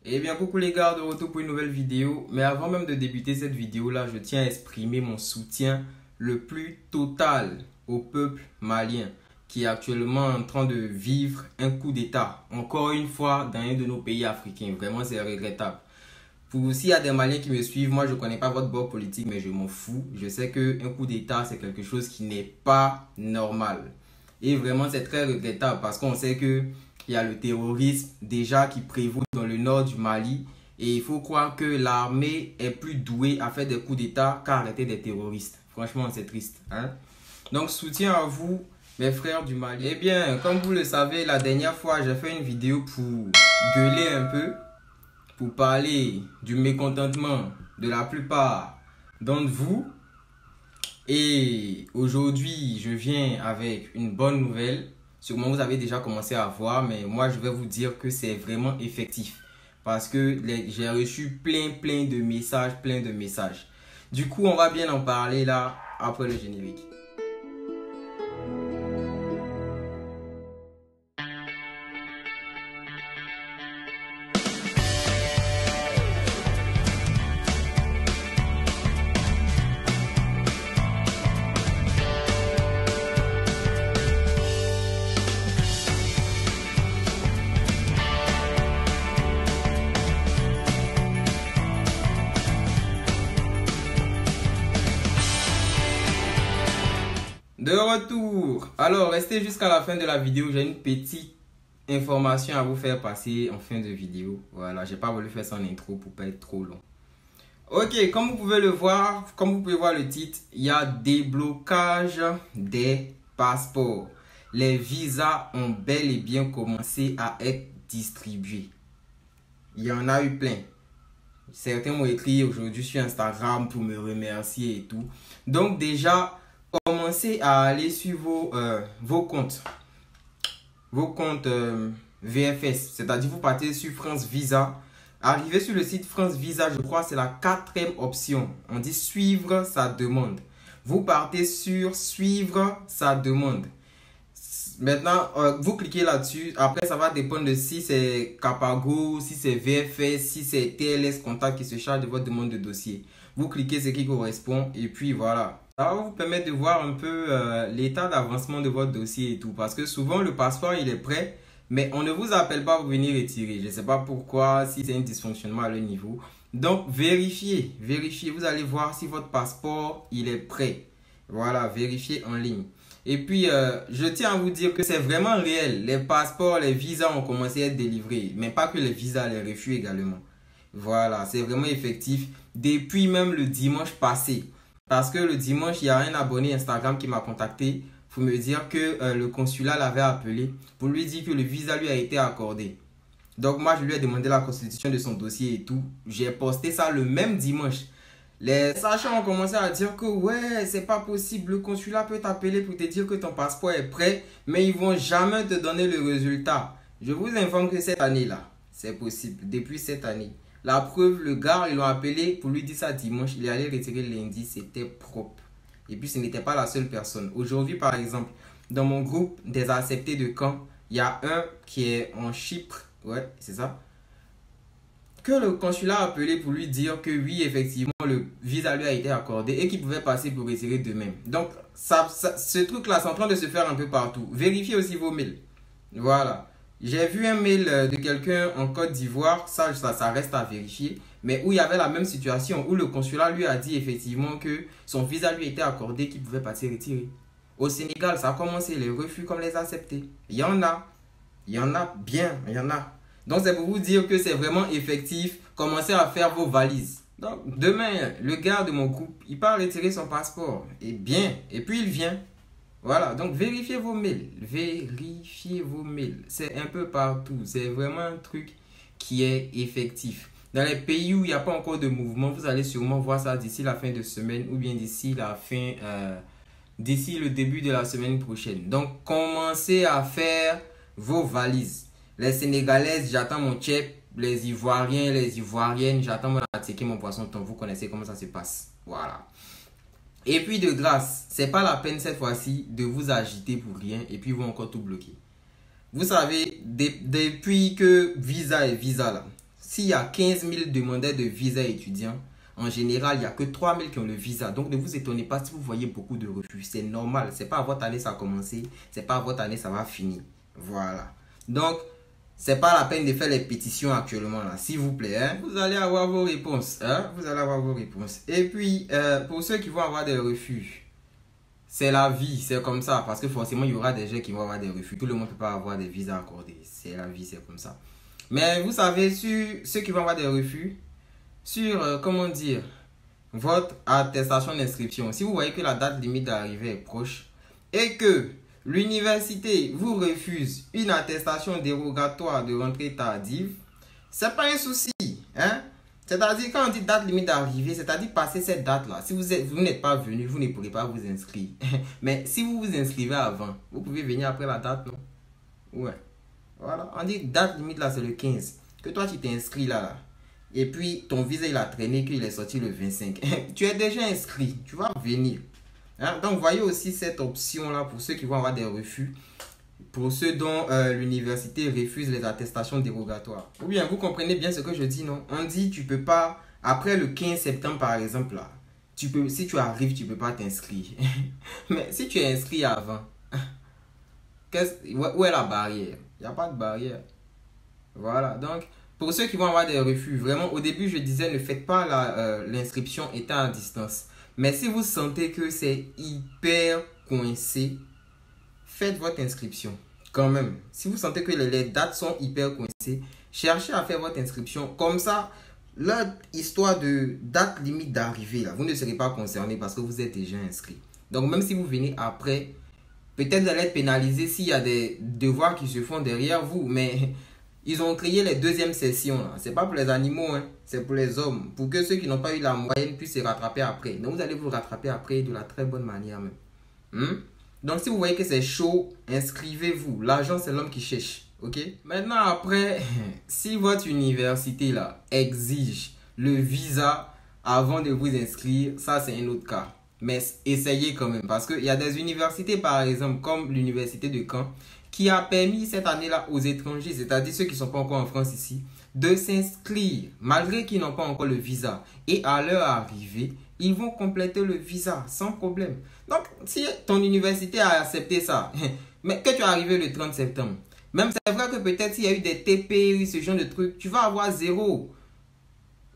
Eh bien, coucou les gars, de retour pour une nouvelle vidéo. Mais avant même de débuter cette vidéo-là, je tiens à exprimer mon soutien le plus total au peuple malien qui est actuellement en train de vivre un coup d'État. Encore une fois, dans un de nos pays africains. Vraiment, c'est regrettable. S'il y a des Maliens qui me suivent, moi je ne connais pas votre bord politique, mais je m'en fous. Je sais qu'un coup d'État, c'est quelque chose qui n'est pas normal. Et vraiment, c'est très regrettable parce qu'on sait qu'il y a le terrorisme déjà qui prévaut dans le nord du Mali. Et il faut croire que l'armée est plus douée à faire des coups d'État qu'à arrêter des terroristes. Franchement, c'est triste, hein? Donc, soutien à vous, mes frères du Mali. Eh bien, comme vous le savez, la dernière fois, j'ai fait une vidéo pour gueuler un peu, pour parler du mécontentement de la plupart d'entre vous. Et aujourd'hui, je viens avec une bonne nouvelle. Sûrement, vous avez déjà commencé à voir, mais moi, je vais vous dire que c'est vraiment effectif. Parce que j'ai reçu plein de messages. Du coup, on va bien en parler là, après le générique. De retour. Alors, restez jusqu'à la fin de la vidéo. J'ai une petite information à vous faire passer en fin de vidéo. Voilà, j'ai pas voulu faire ça en intro pour pas être trop long. Ok, comme vous pouvez le voir, comme vous pouvez voir le titre, il y a déblocage des passeports. Les visas ont bel et bien commencé à être distribués. Il y en a eu plein. Certains m'ont écrit aujourd'hui sur Instagram pour me remercier et tout. Donc déjà, commencez à aller sur vos comptes VFS, c'est-à-dire vous partez sur France Visa. Arrivez sur le site France Visa, je crois c'est la 4e option. On dit suivre sa demande. Vous partez sur suivre sa demande. Maintenant, vous cliquez là-dessus. Après, ça va dépendre de si c'est Capago, si c'est VFS, si c'est TLS Contact qui se charge de votre demande de dossier. Vous cliquez ce qui correspond et puis voilà. Ça va vous permettre de voir un peu l'état d'avancement de votre dossier et tout. Parce que souvent, le passeport, il est prêt, mais on ne vous appelle pas pour venir retirer. Je ne sais pas pourquoi, si c'est un dysfonctionnement à leur niveau. Donc, vérifiez. Vous allez voir si votre passeport, il est prêt. Voilà, vérifiez en ligne. Et puis, je tiens à vous dire que c'est vraiment réel. Les passeports, les visas ont commencé à être délivrés. Mais pas que les visas, les refus également. Voilà, c'est vraiment effectif. Depuis même le dimanche passé. Parce que le dimanche, il y a un abonné Instagram qui m'a contacté pour me dire que le consulat l'avait appelé pour lui dire que le visa lui a été accordé. Donc moi, je lui ai demandé la constitution de son dossier et tout. J'ai posté ça le même dimanche. Les sachants ont commencé à dire que ouais, c'est pas possible. Le consulat peut t'appeler pour te dire que ton passeport est prêt, mais ils vont jamais te donner le résultat. Je vous informe que cette année-là, c'est possible. Depuis cette année. La preuve, le gars, ils l'ont appelé pour lui dire ça dimanche. Il est allé retirer lundi, c'était propre. Et puis, ce n'était pas la seule personne. Aujourd'hui, par exemple, dans mon groupe des acceptés de Caen, il y a un qui est en Chypre. Ouais, c'est ça. Que le consulat a appelé pour lui dire que oui, effectivement, le visa lui a été accordé et qu'il pouvait passer pour retirer demain. Donc, ce truc-là, c'est en train de se faire un peu partout. Vérifiez aussi vos mails. Voilà. J'ai vu un mail de quelqu'un en Côte d'Ivoire, ça reste à vérifier, mais où il y avait la même situation, où le consulat lui a dit effectivement que son visa lui était accordé, qu'il pouvait passer retirer. Au Sénégal, ça a commencé, les refus comme les acceptés. Il y en a bien, il y en a. Donc c'est pour vous dire que c'est vraiment effectif, commencez à faire vos valises. Donc demain, le gars de mon groupe, il part retirer son passeport, et bien, et puis il vient. Voilà, donc vérifiez vos mails. C'est un peu partout. C'est vraiment un truc qui est effectif. Dans les pays où il n'y a pas encore de mouvement, vous allez sûrement voir ça d'ici la fin de semaine ou bien d'ici le début de la semaine prochaine. Donc, commencez à faire vos valises. Les Sénégalaises, j'attends mon check. Les Ivoiriens, les Ivoiriennes, j'attends mon attiqué, mon poisson thon. Vous connaissez comment ça se passe. Voilà. Et puis de grâce, c'est pas la peine cette fois-ci de vous agiter pour rien et puis ils vont encore tout bloquer. Vous savez, depuis que Visa est Visa là, s'il y a 15 000 demandeurs de visa étudiants, en général, il n'y a que 3 000 qui ont le visa. Donc, ne vous étonnez pas si vous voyez beaucoup de refus. C'est normal. Ce n'est pas à votre année ça a commencé. Ce n'est pas à votre année ça va finir. Voilà. Donc, ce n'est pas la peine de faire les pétitions actuellement, là. S'il vous plaît, hein. Vous allez avoir vos réponses. Hein. Vous allez avoir vos réponses. Et puis, pour ceux qui vont avoir des refus, c'est la vie. C'est comme ça. Parce que forcément, il y aura des gens qui vont avoir des refus. Tout le monde ne peut pas avoir des visas accordés. C'est la vie, c'est comme ça. Mais vous savez, sur ceux qui vont avoir des refus, sur, comment dire, votre attestation d'inscription, si vous voyez que la date limite d'arrivée est proche et que l'université vous refuse une attestation dérogatoire de rentrée tardive, c'est pas un souci. Hein? C'est-à-dire, quand on dit date limite d'arrivée, c'est-à-dire passer cette date-là. Si vous n'êtes pas venu, vous ne pourrez pas vous inscrire. Mais si vous vous inscrivez avant, vous pouvez venir après la date, non? Ouais. Voilà. On dit date limite là, c'est le 15. Que toi, tu t'es inscrit là. Et puis, ton visa, il a traîné, qu'il est sorti le 25. Tu es déjà inscrit. Tu vas venir. Hein? Donc, voyez aussi cette option-là pour ceux qui vont avoir des refus. Pour ceux dont l'université refuse les attestations dérogatoires. Ou bien, vous comprenez bien ce que je dis, non? On dit, tu peux pas, après le 15 septembre, par exemple, là, si tu arrives, tu peux pas t'inscrire. Mais si tu es inscrit avant, où est la barrière? Il n'y a pas de barrière. Voilà, donc... Pour ceux qui vont avoir des refus, vraiment, au début, je disais, ne faites pas l'inscription étant à distance. Mais si vous sentez que c'est hyper coincé, faites votre inscription quand même. Si vous sentez que les dates sont hyper coincées, cherchez à faire votre inscription. Comme ça, l'histoire de date limite d'arrivée, vous ne serez pas concerné parce que vous êtes déjà inscrit. Donc, même si vous venez après, peut-être vous allez être pénalisé s'il y a des devoirs qui se font derrière vous, mais... Ils ont créé les deuxièmes sessions. Ce n'est pas pour les animaux, hein. C'est pour les hommes. Pour que ceux qui n'ont pas eu la moyenne puissent se rattraper après. Donc, vous allez vous rattraper après de la très bonne manière même. Donc, si vous voyez que c'est chaud, inscrivez-vous. L'argent, c'est l'homme qui cherche. Ok? Maintenant, après, si votre université là, exige le visa avant de vous inscrire, ça, c'est un autre cas. Mais essayez quand même. Parce qu'il y a des universités, par exemple, comme l'université de Caen, qui a permis cette année-là aux étrangers, c'est-à-dire ceux qui ne sont pas encore en France ici, de s'inscrire malgré qu'ils n'ont pas encore le visa. Et à leur arrivée, ils vont compléter le visa sans problème. Donc, si ton université a accepté ça, mais que tu es arrivé le 30 septembre, même c'est vrai que peut-être s'il y a eu des TP, ce genre de trucs, tu vas avoir 0.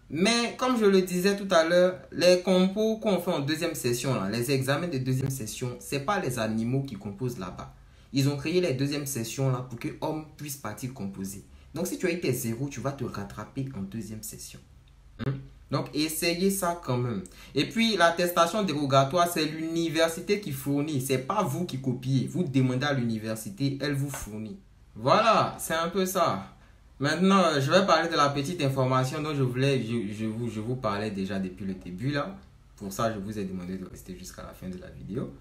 Mais comme je le disais tout à l'heure, les compos qu'on fait en deuxième session, là, les examens de deuxième session, ce n'est pas les animaux qui composent là-bas. Ils ont créé les deuxièmes sessions là pour que hommes puissent partir composer. Donc, si tu as eu tes 0, tu vas te rattraper en deuxième session. Donc, essayez ça quand même. Et puis, l'attestation dérogatoire, c'est l'université qui fournit. Ce n'est pas vous qui copiez. Vous demandez à l'université, elle vous fournit. Voilà, c'est un peu ça. Maintenant, je vais parler de la petite information dont je vous parlais déjà depuis le début là. Pour ça, je vous ai demandé de rester jusqu'à la fin de la vidéo.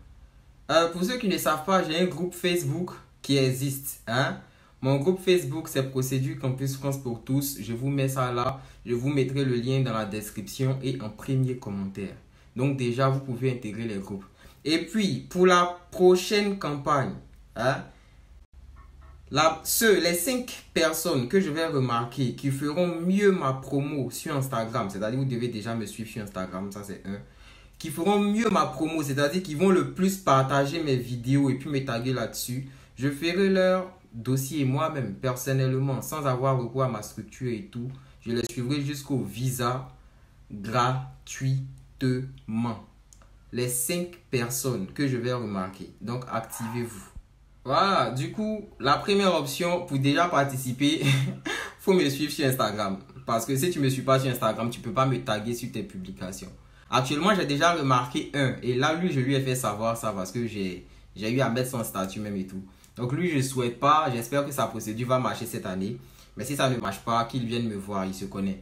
Pour ceux qui ne savent pas, j'ai un groupe Facebook qui existe. Hein? Mon groupe Facebook, c'est Procédure Campus France pour tous. Je vous mets ça là. Je vous mettrai le lien dans la description et en premier commentaire. Donc déjà, vous pouvez intégrer les groupes. Et puis, pour la prochaine campagne, hein, les 5 personnes que je vais remarquer qui feront mieux ma promo sur Instagram, c'est-à-dire vous devez déjà me suivre sur Instagram, ça c'est un. Qui feront mieux ma promo, c'est-à-dire qui vont le plus partager mes vidéos et puis me taguer là-dessus. Je ferai leur dossier moi-même, personnellement, sans avoir recours à ma structure et tout. Je les suivrai jusqu'au visa gratuitement. Les 5 personnes que je vais remarquer. Donc, activez-vous. Voilà, du coup, la première option pour déjà participer, faut me suivre sur Instagram. Parce que si tu ne me suis pas sur Instagram, tu ne peux pas me taguer sur tes publications. Actuellement, j'ai déjà remarqué un. Et là, lui, je lui ai fait savoir ça parce que j'ai eu à mettre son statut même et tout. Donc, lui, je ne souhaite pas. J'espère que sa procédure va marcher cette année. Mais si ça ne marche pas, qu'il vienne me voir. Il se connaît.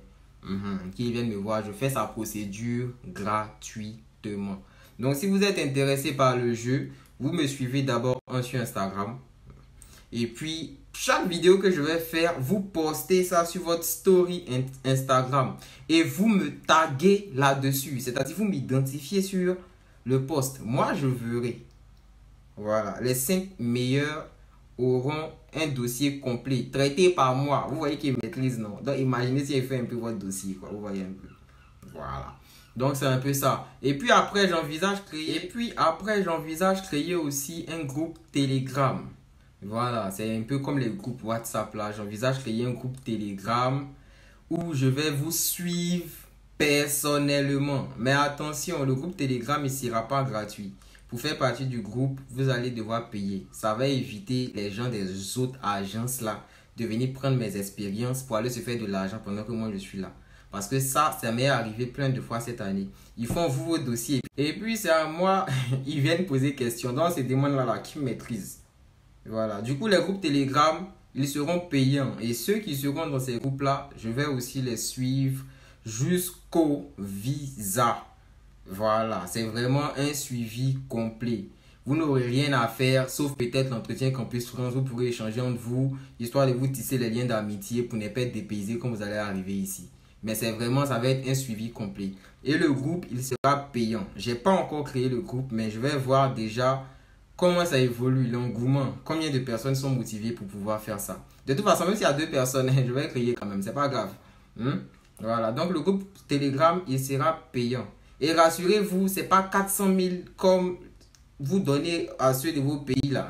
Qu'il vienne me voir. Je fais sa procédure gratuitement. Donc, si vous êtes intéressé par le jeu, vous me suivez d'abord sur Instagram. Et puis, chaque vidéo que je vais faire, vous postez ça sur votre story Instagram. Et vous me taguez là-dessus. C'est-à-dire, vous m'identifiez sur le post. Moi, je verrai. Voilà, les 5 meilleurs auront un dossier complet, traité par moi. Vous voyez qu'ils maîtrisent, non? Donc, imaginez si il fait un peu votre dossier, quoi. Vous voyez un peu. Voilà. Donc, c'est un peu ça. Et puis après, j'envisage créer aussi un groupe Telegram. Voilà, c'est un peu comme les groupes WhatsApp là. J'envisage créer un groupe Telegram où je vais vous suivre personnellement. Mais attention, le groupe Telegram, il ne sera pas gratuit. Pour faire partie du groupe, vous allez devoir payer. Ça va éviter les gens des autres agences là de venir prendre mes expériences pour aller se faire de l'argent pendant que moi je suis là. Parce que ça m'est arrivé plein de fois cette année. Ils font vos dossiers. Et puis c'est à moi, ils viennent poser questions. Donc c'est des gens là qui maîtrisent. Voilà. Du coup, les groupes Telegram, ils seront payants. Et ceux qui seront dans ces groupes-là, je vais aussi les suivre jusqu'au visa. Voilà. C'est vraiment un suivi complet. Vous n'aurez rien à faire, sauf peut-être l'entretien Campus France. Vous pourrez échanger entre vous, histoire de vous tisser les liens d'amitié pour ne pas être dépaysé quand vous allez arriver ici. Mais c'est vraiment, ça va être un suivi complet. Et le groupe, il sera payant. J'ai pas encore créé le groupe, mais je vais voir déjà comment ça évolue, l'engouement. Combien de personnes sont motivées pour pouvoir faire ça. De toute façon, même s'il y a 2 personnes, je vais créer quand même. C'est pas grave. Voilà. Donc, le groupe Telegram, il sera payant. Et rassurez-vous, c'est pas 400 000 comme vous donnez à ceux de vos pays là.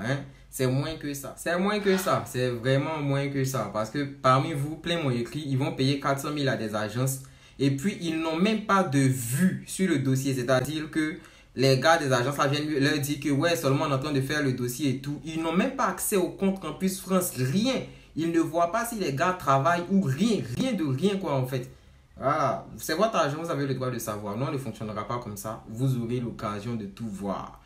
C'est moins que ça. C'est moins que ça. C'est vraiment moins que ça. Parce que parmi vous, plein m'ont écrit, ils vont payer 400 000 à des agences. Et puis, ils n'ont même pas de vue sur le dossier. C'est-à-dire que les gars des agences là viennent leur dire que ouais, seulement on est en train de faire le dossier et tout. Ils n'ont même pas accès au compte Campus France. Rien. Ils ne voient pas si les gars travaillent ou rien. Rien de rien quoi en fait. Voilà. C'est votre argent, vous avez le droit de savoir. Non, on ne fonctionnera pas comme ça. Vous aurez l'occasion de tout voir.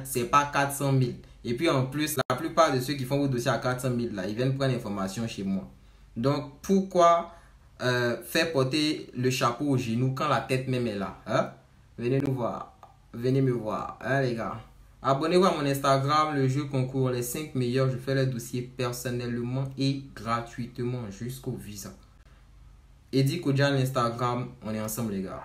C'est pas 400 000. Et puis en plus, la plupart de ceux qui font vos dossiers à 400 000 là, ils viennent prendre l'information chez moi. Donc pourquoi faire porter le chapeau au genou quand la tête même est là? Venez nous voir. Venez me voir, les gars. Abonnez-vous à mon Instagram, le jeu concours, les 5 meilleurs. Je fais les dossiers personnellement et gratuitement jusqu'au visa. Eddie Kodjan, l'Instagram, on est ensemble les gars.